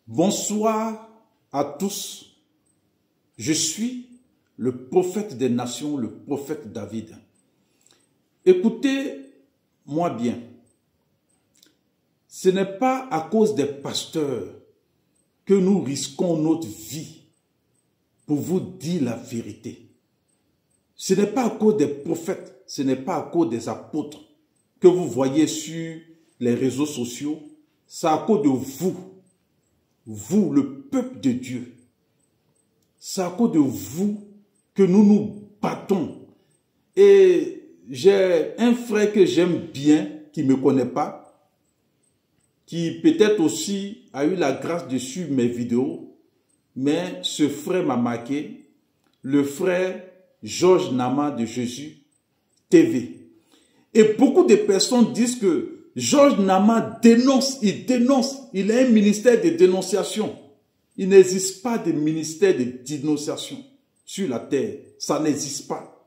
Bonsoir à tous. Je suis le prophète des nations, le prophète David. Écoutez-moi bien. Ce n'est pas à cause des pasteurs que nous risquons notre vie pour vous dire la vérité. Ce n'est pas à cause des prophètes, ce n'est pas à cause des apôtres que vous voyez sur les réseaux sociaux. C'est à cause de vous, le peuple de Dieu. C'est à cause de vous que nous nous battons. Et j'ai un frère que j'aime bien, qui ne me connaît pas, qui peut-être aussi a eu la grâce de suivre mes vidéos, mais ce frère m'a marqué, le frère Georges Nama de Jésus TV. Et beaucoup de personnes disent que Georges Nama dénonce, il a un ministère de dénonciation. Il n'existe pas de ministère de dénonciation sur la terre, ça n'existe pas.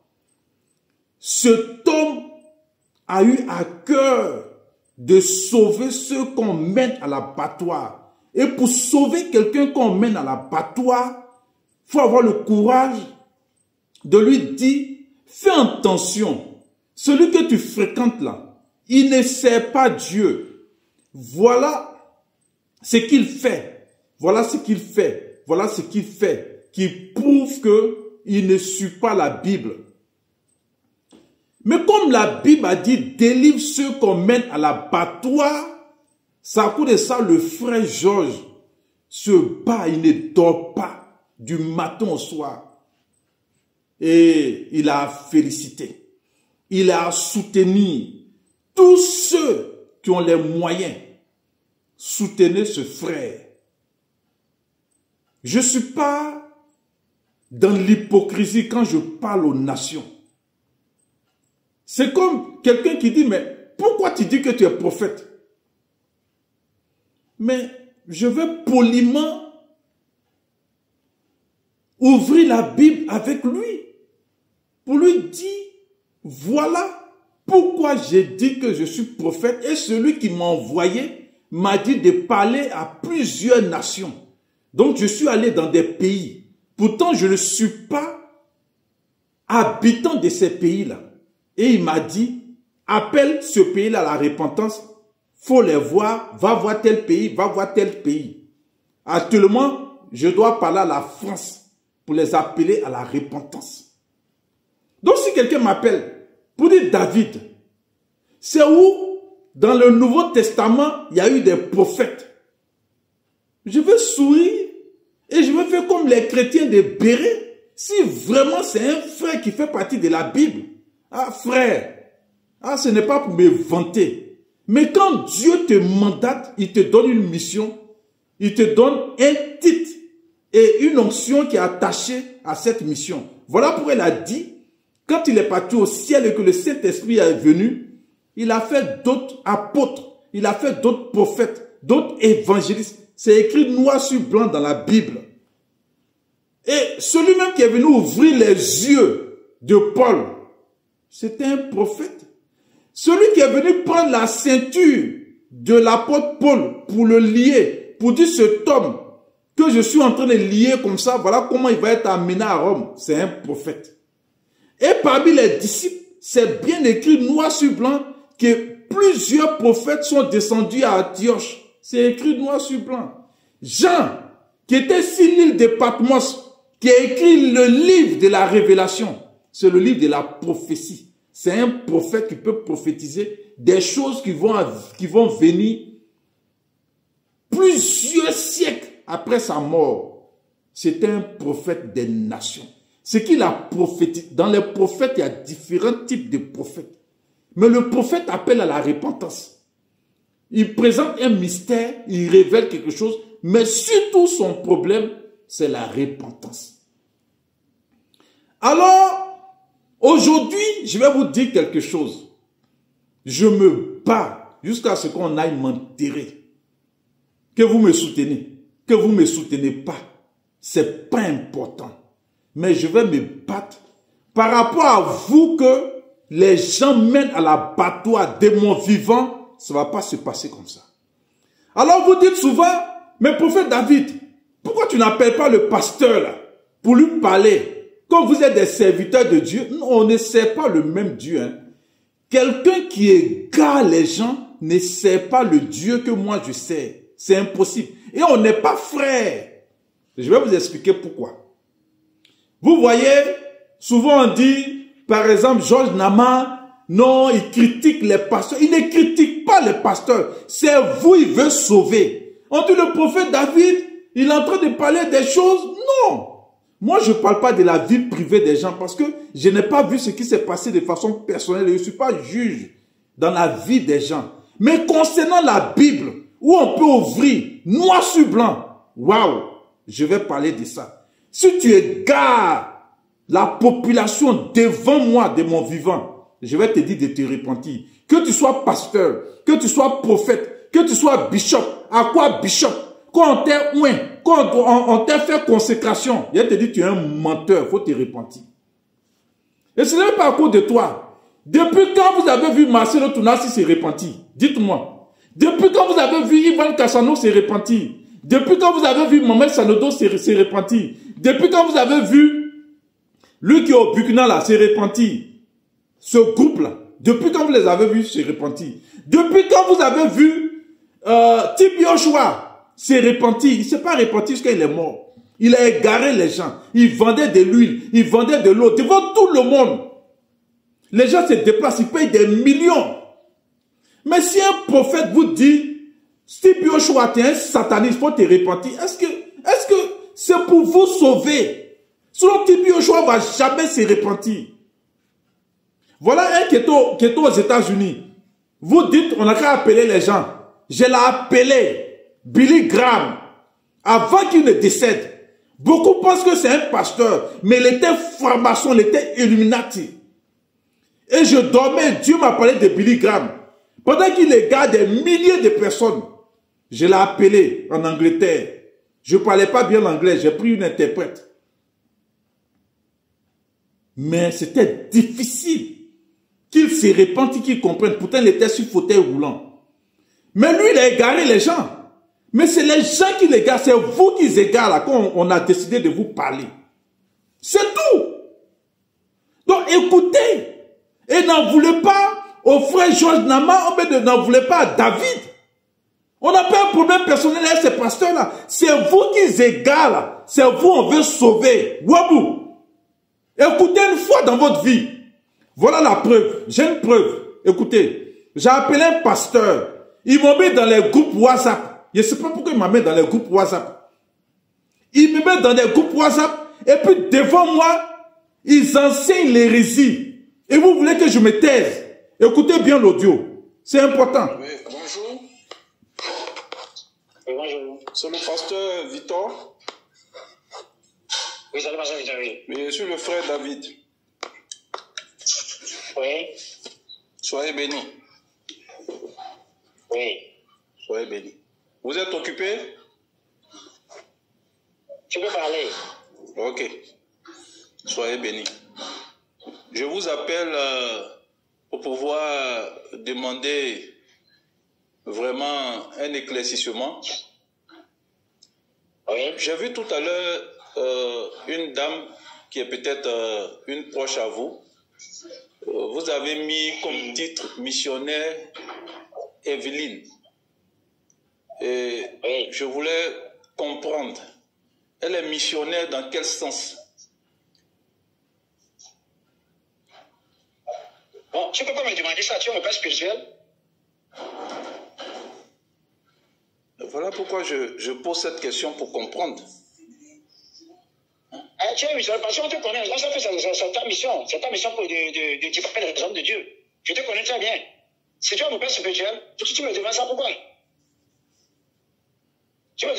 Cet homme a eu à cœur de sauver ceux qu'on mène à l'abattoir. Et pour sauver quelqu'un qu'on mène à l'abattoir, il faut avoir le courage de lui dire, fais attention, celui que tu fréquentes là, il ne sert pas Dieu. Voilà ce qu'il fait. Voilà ce qu'il fait. Voilà ce qu'il fait. Qui prouve qu'il ne suit pas la Bible. Mais comme la Bible a dit, délivre ceux qu'on mène à l'abattoir, c'est à cause de ça, le frère Georges se bat, il ne dort pas du matin au soir. Et il a félicité. Il a soutenu tous ceux qui ont les moyens. Soutenez ce frère. Je ne suis pas dans l'hypocrisie quand je parle aux nations. C'est comme quelqu'un qui dit, mais pourquoi tu dis que tu es prophète? Mais je veux poliment ouvrir la Bible avec lui pour lui dire, voilà pourquoi j'ai dit que je suis prophète, et celui qui m'a envoyé m'a dit de parler à plusieurs nations. Donc je suis allé dans des pays. Pourtant je ne suis pas habitant de ces pays-là. Et il m'a dit, appelle ce pays-là à la repentance. Faut les voir, va voir tel pays, va voir tel pays. Actuellement, je dois parler à la France pour les appeler à la repentance. Donc si quelqu'un m'appelle pour dire David, c'est où dans le Nouveau Testament il y a eu des prophètes. Je vais sourire et je vais faire comme les chrétiens de Béret. Si vraiment c'est un frère qui fait partie de la Bible, ah frère, ce n'est pas pour me vanter. Mais quand Dieu te mandate, il te donne une mission, il te donne un titre et une onction qui est attachée à cette mission. Voilà pourquoi il a dit, quand il est parti au ciel et que le Saint-Esprit est venu, il a fait d'autres apôtres, il a fait d'autres prophètes, d'autres évangélistes. C'est écrit noir sur blanc dans la Bible. Et celui-même qui est venu ouvrir les yeux de Paul, c'était un prophète. Celui qui est venu prendre la ceinture de l'apôtre Paul pour le lier, pour dire cet homme que je suis en train de lier comme ça, voilà comment il va être amené à Rome. C'est un prophète. Et parmi les disciples, c'est bien écrit noir sur blanc que plusieurs prophètes sont descendus à Antioche. C'est écrit noir sur blanc. Jean, qui était sur l'île de Patmos, qui a écrit le livre de la révélation. C'est le livre de la prophétie. C'est un prophète qui peut prophétiser des choses qui vont venir plusieurs siècles après sa mort. C'est un prophète des nations. Ce qu'il a prophétisé. Dans les prophètes, il y a différents types de prophètes. Mais le prophète appelle à la repentance. Il présente un mystère, il révèle quelque chose, mais surtout son problème, c'est la repentance. Alors, aujourd'hui, je vais vous dire quelque chose. Je me bats jusqu'à ce qu'on aille m'enterrer. Que vous me soutenez, que vous ne me soutenez pas, c'est pas important. Mais je vais me battre par rapport à vous que les gens mènent à l'abattoir de mon vivant. Ça ne va pas se passer comme ça. Alors vous dites souvent, Mais prophète David, pourquoi tu n'appelles pas le pasteur là pour lui parler? Comme vous êtes des serviteurs de Dieu, non, on ne sert pas le même Dieu. Hein. Quelqu'un qui égare les gens ne sert pas le Dieu que moi je sers. C'est impossible. Et on n'est pas frères. Je vais vous expliquer pourquoi. Vous voyez, souvent on dit, par exemple, Georges Nama, non, il critique les pasteurs. Il ne critique pas les pasteurs. C'est vous, il veut sauver. On dit le prophète David, il est en train de parler des choses. Non. Moi, je ne parle pas de la vie privée des gens parce que je n'ai pas vu ce qui s'est passé de façon personnelle. Je ne suis pas juge dans la vie des gens. Mais concernant la Bible, où on peut ouvrir noir sur blanc, waouh, je vais parler de ça. Si tu égares la population devant moi de mon vivant, je vais te dire de te repentir. Que tu sois pasteur, que tu sois prophète, que tu sois bishop. À quoi bishop? Quand on t'a fait consécration, je te dis tu es un menteur, il faut te repentir. Et ce n'est pas à cause de toi. Depuis quand vous avez vu Marcelo Tounassi se repentir? Dites-moi. Depuis quand vous avez vu Ivan Cassano se repentir? Depuis quand vous avez vu Mohamed Sanodo se repentir? Depuis quand vous avez vu lui qui est au Burkina là se repentir? Ce groupe-là, depuis quand vous les avez vus se repentir? Depuis quand vous avez vu Tibi Ochoa se repentir? Il ne s'est pas repenti jusqu'à il est mort. Il a égaré les gens. Il vendait de l'huile, il vendait de l'eau devant tout le monde. Les gens se déplacent, ils payent des millions. Mais si un prophète vous dit, Tibi Ochoa, tu es un sataniste, il faut te repentir, est-ce que c'est pour vous sauver? Sinon, Tibi Ochoa ne va jamais se repentir. Voilà un qui est aux États-Unis. Vous dites, on n'a qu'à appeler les gens. Je l'ai appelé Billy Graham avant qu'il ne décède. Beaucoup pensent que c'est un pasteur, mais il était franc-maçon, il était Illuminati. Et je dormais, Dieu m'a parlé de Billy Graham. Pendant qu'il égare des milliers de personnes, je l'ai appelé en Angleterre. Je ne parlais pas bien l'anglais, j'ai pris une interprète. Mais c'était difficile qu'il se repente, qu'il comprenne. Pourtant, il était sur fauteuil roulant. Mais lui, il a égaré les gens. Mais c'est les gens qui l'égarent. C'est vous qui égarent là quand on a décidé de vous parler. C'est tout. Donc, écoutez. Et n'en voulez pas au frère Georges Nama, n'en voulez pas à David. On n'a pas un problème personnel avec ces pasteurs-là. C'est vous qui égarent là. C'est vous, on veut sauver. Wabou. Écoutez une fois dans votre vie. Voilà la preuve. J'ai une preuve. Écoutez, j'ai appelé un pasteur. Ils m'ont mis dans les groupes WhatsApp. Je ne sais pas pourquoi ils m'ont mis dans les groupes WhatsApp. Ils me mettent dans des groupes WhatsApp. Et puis devant moi, ils enseignent l'hérésie. Et vous voulez que je me taise? Écoutez bien l'audio. C'est important. Oui, bonjour. Oui, bonjour. C'est le pasteur Victor. Oui, c'est le pasteur Victor, oui. Oui, je suis le frère David. Oui. Soyez bénis. Oui. Soyez bénis. Vous êtes occupé? Tu peux parler. Ok. Soyez bénis. Je vous appelle pour pouvoir demander vraiment un éclaircissement. Oui. J'ai vu tout à l'heure une dame qui est peut-être une proche à vous. Vous avez mis comme titre missionnaire Evelyne. Et oui. je voulais comprendre. Elle est missionnaire dans quel sens? Bon, tu peux pas me demander ça, tu es mon père spirituel? Voilà pourquoi je pose cette question pour comprendre. Tu es missionnaire parce qu'on te connaît. Là, c'est ta mission. C'est ta mission de différer les hommes de Dieu. Je te connais très bien. Si tu es mon père spirituel, tu me demandes ça pourquoi? Tu me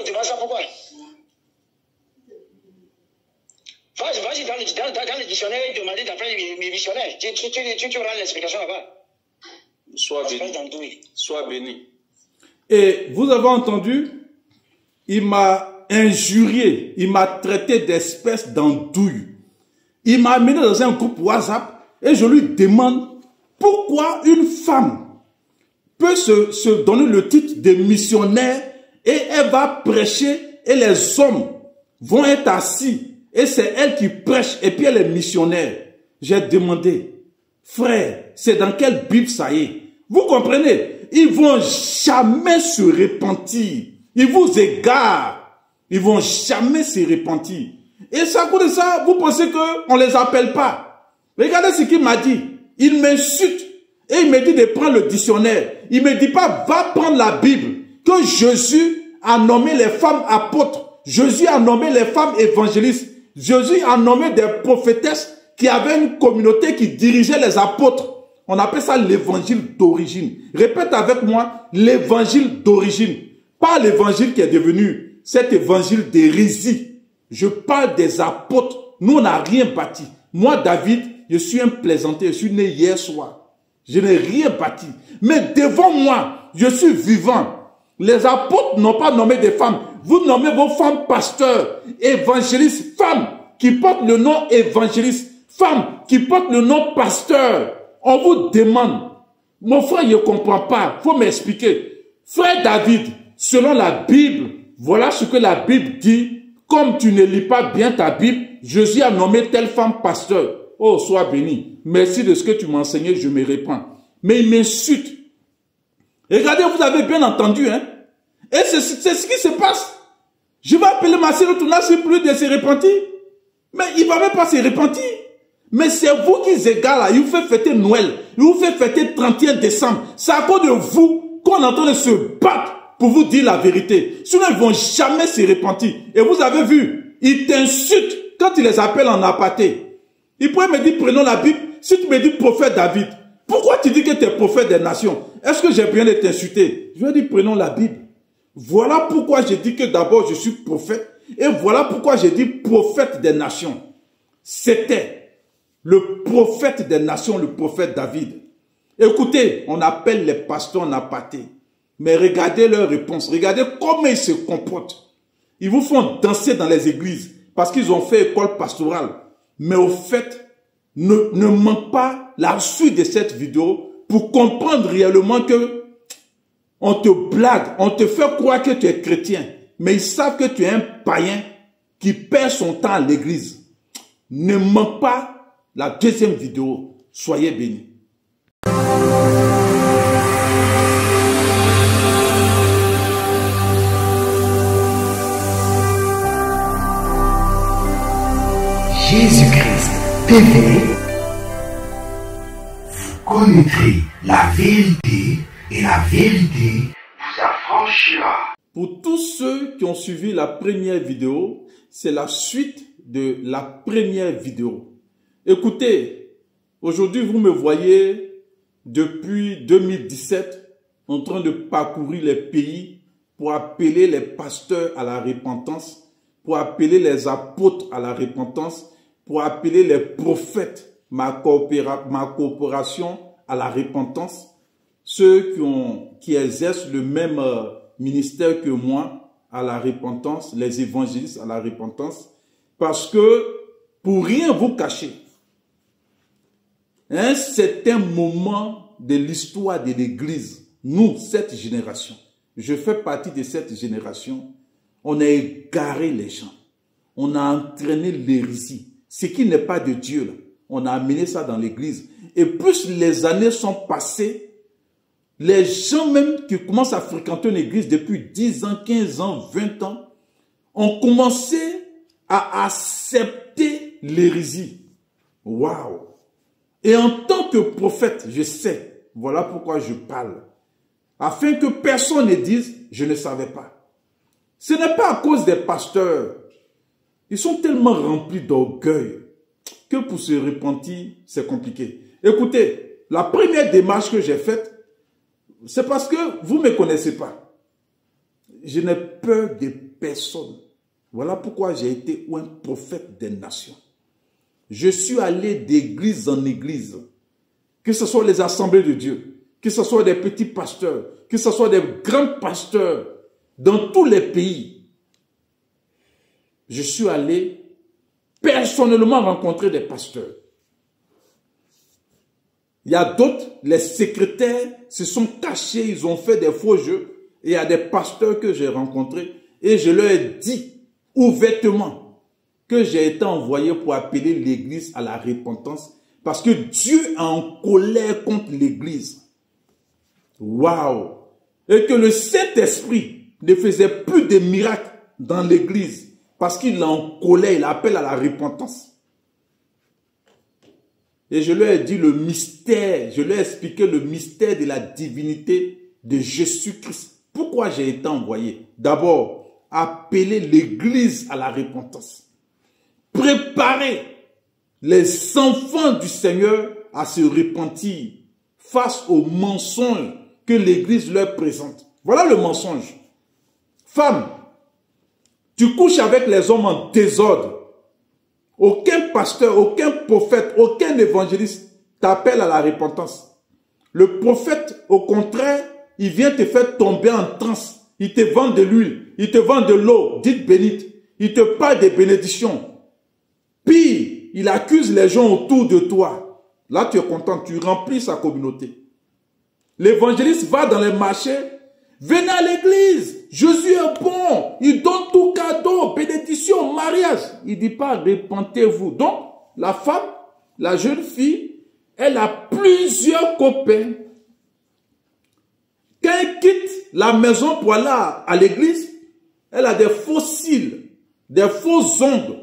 demandes ça pourquoi? Vas-y dans le dictionnaire et demandez d'après mes missionnaires. Tu auras l'explication là-bas. Sois béni. Sois béni. Et vous avez entendu, il m'a injurié, il m'a traité d'espèce d'andouille. Il m'a amené dans un groupe WhatsApp et je lui demande pourquoi une femme peut se donner le titre de missionnaire et elle va prêcher et les hommes vont être assis et c'est elle qui prêche et puis elle est missionnaire. J'ai demandé, frère, c'est dans quelle Bible ça y est? Vous comprenez? Ils vont jamais se repentir. Ils vous égarent. Ils vont jamais se repentir. Et ça, à cause de ça, vous pensez qu'on ne les appelle pas. Regardez ce qu'il m'a dit. Il m'insulte et il me dit de prendre le dictionnaire. Il ne me dit pas, va prendre la Bible. Que Jésus a nommé les femmes apôtres. Jésus a nommé les femmes évangélistes. Jésus a nommé des prophétesses qui avaient une communauté qui dirigeait les apôtres. On appelle ça l'évangile d'origine. Répète avec moi, l'évangile d'origine. Pas l'évangile qui est devenu cet évangile d'hérésie. Je parle des apôtres. Nous, on n'a rien bâti. Moi, David, je suis un plaisanté. Je suis né hier soir. Je n'ai rien bâti. Mais devant moi, je suis vivant. Les apôtres n'ont pas nommé des femmes. Vous nommez vos femmes pasteurs, évangélistes, femmes qui portent le nom évangéliste, femmes qui portent le nom pasteur. On vous demande, mon frère, je ne comprends pas, il faut m'expliquer. Frère David, selon la Bible, voilà ce que la Bible dit. Comme tu ne lis pas bien ta Bible, Jésus a nommé telle femme pasteur. Oh, sois béni. Merci de ce que tu m'as enseigné, je me répands. Mais il m'insulte. Regardez, vous avez bien entendu, hein. Et c'est ce qui se passe. Je vais appeler ma sœur Touna, c'est plus de se repentir. Mais il ne va même pas se repentir. Mais c'est vous qui égarez là. Il vous fait fêter Noël. Il vous fait fêter 31 décembre. C'est à cause de vous qu'on est en train de se battre pour vous dire la vérité. Sinon, ils ne vont jamais se repentir. Et vous avez vu, ils t'insultent quand ils les appellent en aparté. Ils pourraient me dire, prenons la Bible. Si tu me dis prophète David, pourquoi tu dis que tu es prophète des nations? Est-ce que j'ai bien de t'insulter? Je vais dire, prenons la Bible. Voilà pourquoi j'ai dit que d'abord je suis prophète. Et voilà pourquoi j'ai dit prophète des nations. C'était le prophète des nations, le prophète David. Écoutez, on appelle les pasteurs en aparté. Mais regardez leur réponse. Regardez comment ils se comportent. Ils vous font danser dans les églises parce qu'ils ont fait école pastorale. Mais au fait, ne manque pas la suite de cette vidéo pour comprendre réellement que on te blague, on te fait croire que tu es chrétien. Mais ils savent que tu es un païen qui perd son temps à l'église. Ne manque pas la deuxième vidéo. Soyez bénis. Jésus-Christ TV, vous connaîtrez la vérité et la vérité vous affranchira. Pour tous ceux qui ont suivi la première vidéo, c'est la suite de la première vidéo. Écoutez, aujourd'hui vous me voyez depuis 2017 en train de parcourir les pays pour appeler les pasteurs à la repentance, pour appeler les apôtres à la repentance, pour appeler les prophètes, ma coopération à la repentance, ceux qui exercent le même ministère que moi à la repentance, les évangélistes à la repentance, parce que, pour rien vous cacher, à un certain moment de l'histoire de l'Église, nous, cette génération, je fais partie de cette génération, on a égaré les gens, on a entraîné l'hérésie, ce qui n'est pas de Dieu, là. On a amené ça dans l'Église. Et plus les années sont passées, les gens même qui commencent à fréquenter une église depuis 10 ans, 15 ans, 20 ans, ont commencé à accepter l'hérésie. Waouh! Et en tant que prophète, je sais, voilà pourquoi je parle, afin que personne ne dise, je ne savais pas. Ce n'est pas à cause des pasteurs. Ils sont tellement remplis d'orgueil que pour se repentir, c'est compliqué. Écoutez, la première démarche que j'ai faite, c'est parce que vous ne me connaissez pas. Je n'ai peur de personne. Voilà pourquoi j'ai été un prophète des nations. Je suis allé d'église en église, que ce soit les assemblées de Dieu, que ce soit des petits pasteurs, que ce soit des grands pasteurs, dans tous les pays. Je suis allé personnellement rencontrer des pasteurs. Il y a d'autres, les secrétaires se sont cachés, ils ont fait des faux jeux. et à des pasteurs que j'ai rencontrés et je leur ai dit ouvertement que j'ai été envoyé pour appeler l'église à la repentance parce que Dieu est en colère contre l'église. Waouh! Et que le Saint-Esprit ne faisait plus de miracles dans l'église parce qu'il est en colère, il appelle à la repentance. Et je leur ai dit le mystère, je leur ai expliqué le mystère de la divinité de Jésus-Christ. Pourquoi j'ai été envoyé? D'abord, appeler l'église à la repentance. Préparer les enfants du Seigneur à se repentir face aux mensonges que l'église leur présente. Voilà le mensonge. Femme, tu couches avec les hommes en désordre. Aucun pasteur, aucun prophète, aucun évangéliste t'appelle à la repentance. Le prophète, au contraire, il vient te faire tomber en transe. Il te vend de l'huile, il te vend de l'eau, dite bénite. Il te parle des bénédictions. Pire, il accuse les gens autour de toi. Là, tu es content, tu remplis sa communauté. L'évangéliste va dans les marchés. Venez à l'église, Jésus est bon, il donne tout cadeau, bénédiction, mariage. Il ne dit pas repentez-vous. Donc, la femme, la jeune fille, elle a plusieurs copains. Quand elle quitte la maison pour aller à l'église, elle a des faux cils, des faux ongles.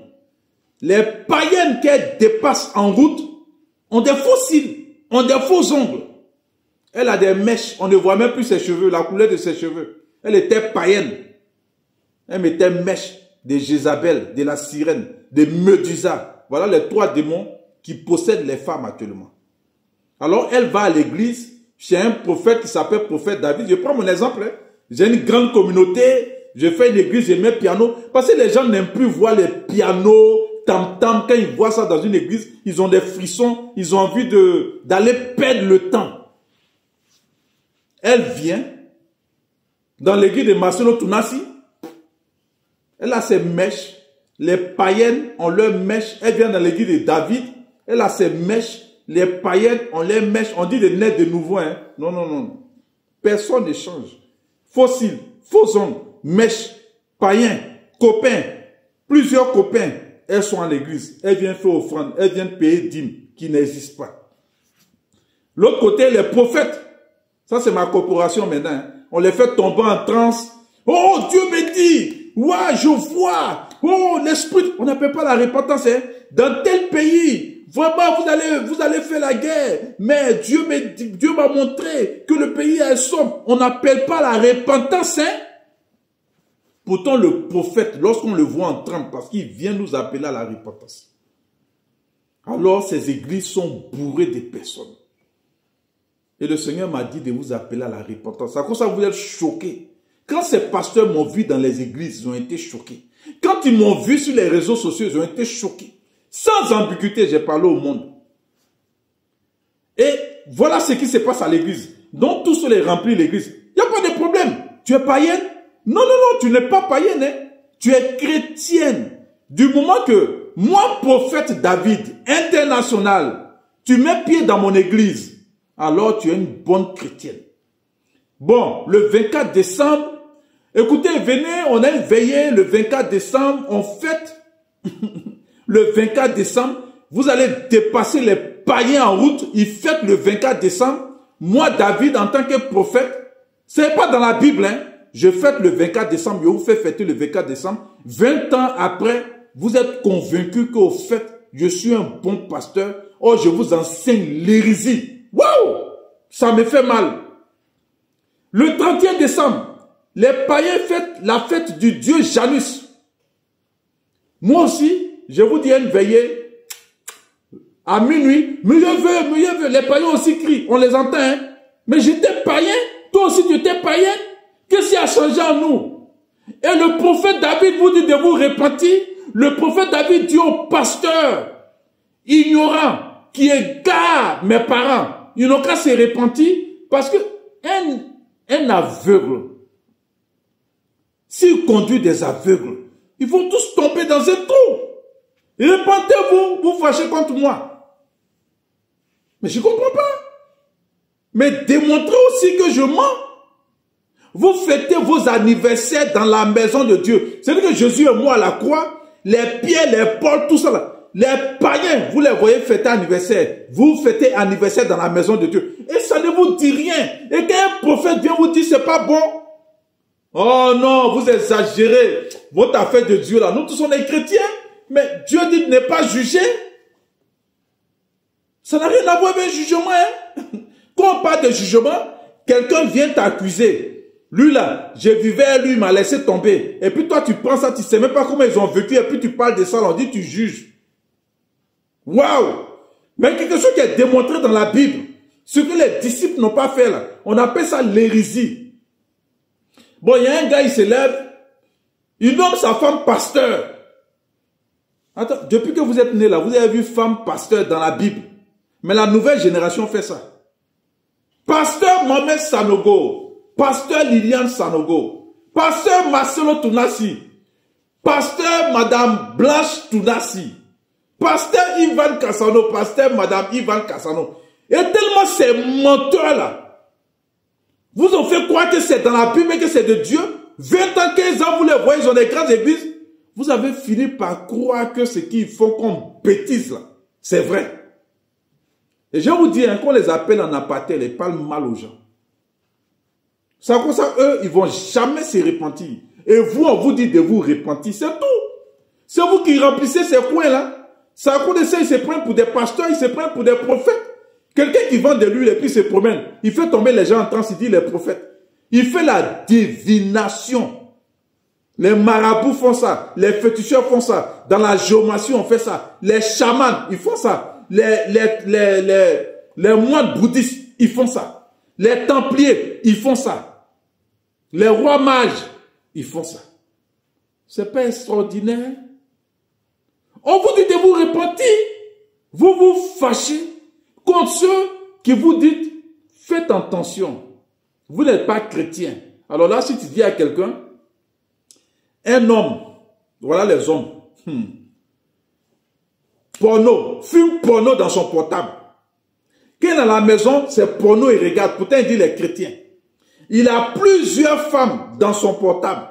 Les païennes qu'elle dépasse en route ont des faux cils, ont des faux ongles. Elle a des mèches, on ne voit même plus ses cheveux, la couleur de ses cheveux. Elle était païenne. Elle mettait mèches de Jézabel, de la sirène, de Médusa. Voilà les 3 démons qui possèdent les femmes actuellement. Alors elle va à l'église chez un prophète qui s'appelle prophète David. Je prends mon exemple. Hein. J'ai une grande communauté, je fais une église, je mets piano. Parce que les gens n'aiment plus voir les pianos, tam-tam. Quand ils voient ça dans une église, ils ont des frissons, ils ont envie d'aller perdre le temps. Elle vient dans l'église de Marcelo Tunasi. Elle a ses mèches. Les païennes ont leurs mèches. Elle vient dans l'église de David. Elle a ses mèches. Les païennes ont leurs mèches. On dit de naître de nouveau. Hein? Non, non, non. Personne ne change. Fossiles, faux ongles, mèches, païens, copains. Plusieurs copains. Elles sont à l'église. Elles viennent faire offrande. Elles viennent payer dîmes qui n'existent pas. L'autre côté, les prophètes. Ça, c'est ma corporation maintenant. Hein. On les fait tomber en transe. Oh, Dieu me dit. Ouais, je vois. Oh, l'esprit. On n'appelle pas la repentance. Hein. Dans tel pays, vraiment, vous allez faire la guerre. Mais Dieu m'a montré que le pays est sombre. On n'appelle pas la repentance. Hein. Pourtant, le prophète, lorsqu'on le voit en trempe, parce qu'il vient nous appeler à la repentance. Alors, ces églises sont bourrées de personnes. Et le Seigneur m'a dit de vous appeler à la repentance. À cause de ça, vous êtes choqués. Quand ces pasteurs m'ont vu dans les églises, ils ont été choqués. Quand ils m'ont vu sur les réseaux sociaux, ils ont été choqués. Sans ambiguïté, j'ai parlé au monde. Et voilà ce qui se passe à l'église. Donc, tous ceux qui remplissent l'église. Il n'y a pas de problème. Tu es païenne? Non, non, non, tu n'es pas païenne. Hein? Tu es chrétienne. Du moment que moi, prophète David, international, tu mets pied dans mon église, alors tu es une bonne chrétienne. Bon, le 24 décembre, écoutez, venez, on a une veillée le 24 décembre, on fête le 24 décembre, vous allez dépasser les païens en route, ils fêtent le 24 décembre. Moi, David, en tant que prophète, c'est pas dans la Bible, hein, je fête le 24 décembre, je vous fais fêter le 24 décembre. 20 ans après, vous êtes convaincus qu'au fait, je suis un bon pasteur, oh, je vous enseigne l'hérésie. Waouh! Ça me fait mal. Le 31 décembre, les païens fêtent la fête du dieu Janus. Moi aussi, je vous dis une veillée à minuit. Mais je veux. Les païens aussi crient. On les entend. Hein? Mais j'étais païen. Toi aussi, tu étais païen. Qu'est-ce qui a changé en nous? Et le prophète David vous dit de vous repentir. Le prophète David dit au pasteur ignorant qui égare mes parents. Ils n'ont qu'à se repentir parce que un aveugle, s'il conduit des aveugles, ils vont tous tomber dans un trou. Repentez-vous, vous fâchez contre moi. Mais je ne comprends pas. Mais démontrez aussi que je mens. Vous fêtez vos anniversaires dans la maison de Dieu. C'est-à-dire que Jésus est mort à la croix, les Pierre, les Paul, tout ça là. Les païens, vous les voyez fêter anniversaire. Vous fêtez anniversaire dans la maison de Dieu. Et ça ne vous dit rien. Et quand un prophète vient vous dire c'est pas bon. Oh non, vous exagérez. Votre affaire de Dieu là. Nous tous sommes des chrétiens. Mais Dieu dit de ne pas juger. Ça n'a rien à voir avec un jugement. Hein? Quand on parle de jugement, quelqu'un vient t'accuser. Lui là, je vivais, lui il m'a laissé tomber. Et puis toi tu prends ça, tu sais même pas comment ils ont vécu. Et puis tu parles de ça, on dit tu juges. Waouh! Mais quelque chose qui est démontré dans la Bible, ce que les disciples n'ont pas fait là, on appelle ça l'hérésie. Bon, il y a un gars, il se lève, il nomme sa femme pasteur. Attends, depuis que vous êtes né là, vous avez vu femme pasteur dans la Bible. Mais la nouvelle génération fait ça. Pasteur Mohamed Sanogo, pasteur Liliane Sanogo, pasteur Marcelo Tounassi, pasteur Madame Blanche Tounassi, pasteur Ivan Cassano, pasteur Madame Ivan Cassano. Et tellement ces menteurs-là vous ont fait croire que c'est dans la Bible et que c'est de Dieu. 20 ans, 15 ans, vous les voyez, ils ont des grandes églises. Vous avez fini par croire que ce qu'ils font comme bêtises là, c'est vrai. Et je vous dis, hein, qu'on les appelle en aparté, ils parlent mal aux gens. C'est comme ça, eux, ils vont jamais se repentir. Et vous, on vous dit de vous repentir, c'est tout. C'est vous qui remplissez ces coins-là. C'est à cause de ça, ils se prennent pour des pasteurs, ils se prennent pour des prophètes. Quelqu'un qui vend de l'huile et puis se promène, il fait tomber les gens en transe, il dit les prophètes. Il fait la divination. Les marabouts font ça, les féticheurs font ça, dans la géomancie on fait ça, les chamans, ils font ça, les moines bouddhistes, ils font ça, les templiers, ils font ça, les rois mages, ils font ça. C'est pas extraordinaire? On vous dit de vous repentir, vous vous fâchez contre ceux qui vous disent, faites attention, vous n'êtes pas chrétien. Alors là, si tu dis à quelqu'un, un homme, voilà les hommes, porno, fume porno dans son portable. Quand il est dans la maison, c'est porno, il regarde. Pourtant, il dit les chrétiens. Il a plusieurs femmes dans son portable.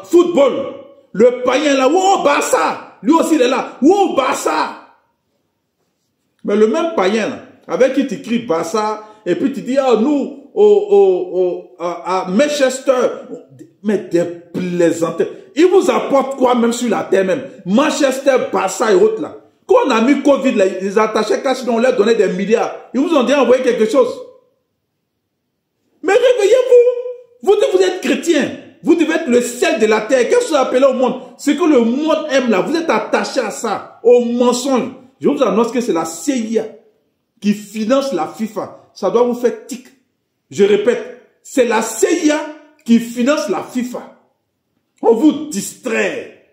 Football, le païen là, oh Barça, lui aussi il est là, oh Barça. Mais le même païen là, avec qui tu cries Barça, et puis tu dis, ah nous, à Manchester, mais des plaisanteries. Il vous apporte quoi même sur la terre même? Manchester, Barça et autres là. Quand on a mis Covid là, ils attachaient cash, on leur donnait des milliards. Ils vous ont dit envoyer quelque chose. Mais réveillez-vous. Vous dites vous êtes chrétien. Vous devez être le sel de la terre. Qu'est-ce que vous appelez au monde? Ce que le monde aime là. Vous êtes attaché à ça, au mensonge. Je vous annonce que c'est la CIA qui finance la FIFA. Ça doit vous faire tic. Je répète, c'est la CIA qui finance la FIFA. On vous distrait.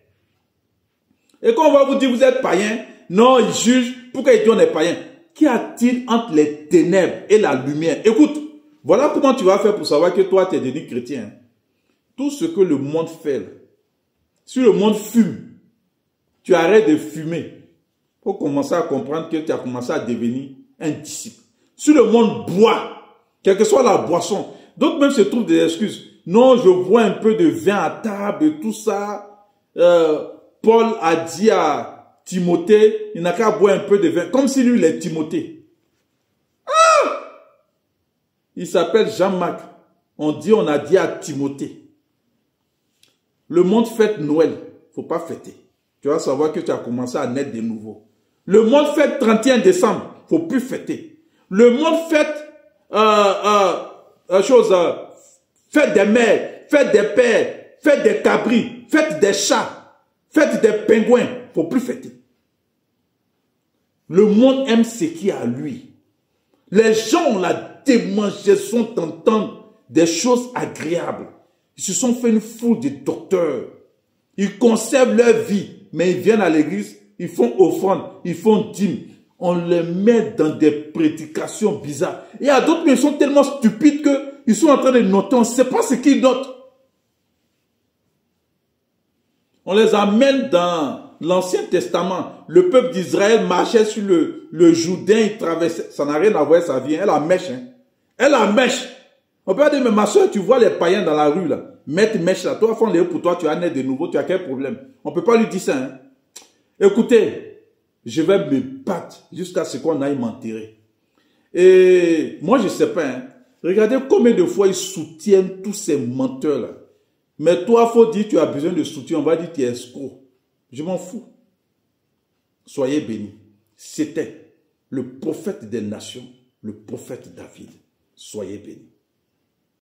Et quand on va vous dire vous êtes païen, non, ils jugent. Pourquoi ils disent on est païen? Qu'y a-t-il entre les ténèbres et la lumière? Écoute, voilà comment tu vas faire pour savoir que toi tu es devenu chrétien. Tout ce que le monde fait, là, si le monde fume, tu arrêtes de fumer. Il faut commencer à comprendre que tu as commencé à devenir un disciple. Si le monde boit, quelle que soit la boisson, d'autres même se trouvent des excuses. Non, je bois un peu de vin à table et tout ça. Paul a dit à Timothée, il n'a qu'à boire un peu de vin, comme si lui il est Timothée. Ah! Il s'appelle Jean-Marc. On a dit à Timothée. Le monde fête Noël. Faut pas fêter. Tu vas savoir que tu as commencé à naître de nouveau. Le monde fête 31 décembre. Faut plus fêter. Le monde fête fête des mères, fête des pères, fête des cabris, fête des chats, fête des pingouins. Faut plus fêter. Le monde aime ce qui est à lui. Les gens ont la démangeaison d'entendre des choses agréables. Ils se sont fait une foule de docteurs. Ils conservent leur vie, mais ils viennent à l'église, ils font offrande, ils font dîme. On les met dans des prédications bizarres. Et il y a d'autres, mais ils sont tellement stupides qu'ils sont en train de noter. On ne sait pas ce qu'ils notent. On les amène dans l'Ancien Testament. Le peuple d'Israël marchait sur le Jourdain, il traversait. Ça n'a rien à voir avec sa vie, elle a mèche. Hein. Elle a mèche. On peut dire, mais ma soeur, tu vois les païens dans la rue, là. Mettre mèche là. Toi, font les pour toi, tu as né de nouveau, tu as quel problème? On ne peut pas lui dire ça, hein. Écoutez, je vais me battre jusqu'à ce qu'on aille m'enterrer. Et moi, je ne sais pas, hein. Regardez combien de fois ils soutiennent tous ces menteurs-là. Mais toi, il faut dire que tu as besoin de soutien. On va dire que tu es escroc. Je m'en fous. Soyez bénis. C'était le prophète des nations, le prophète David. Soyez bénis.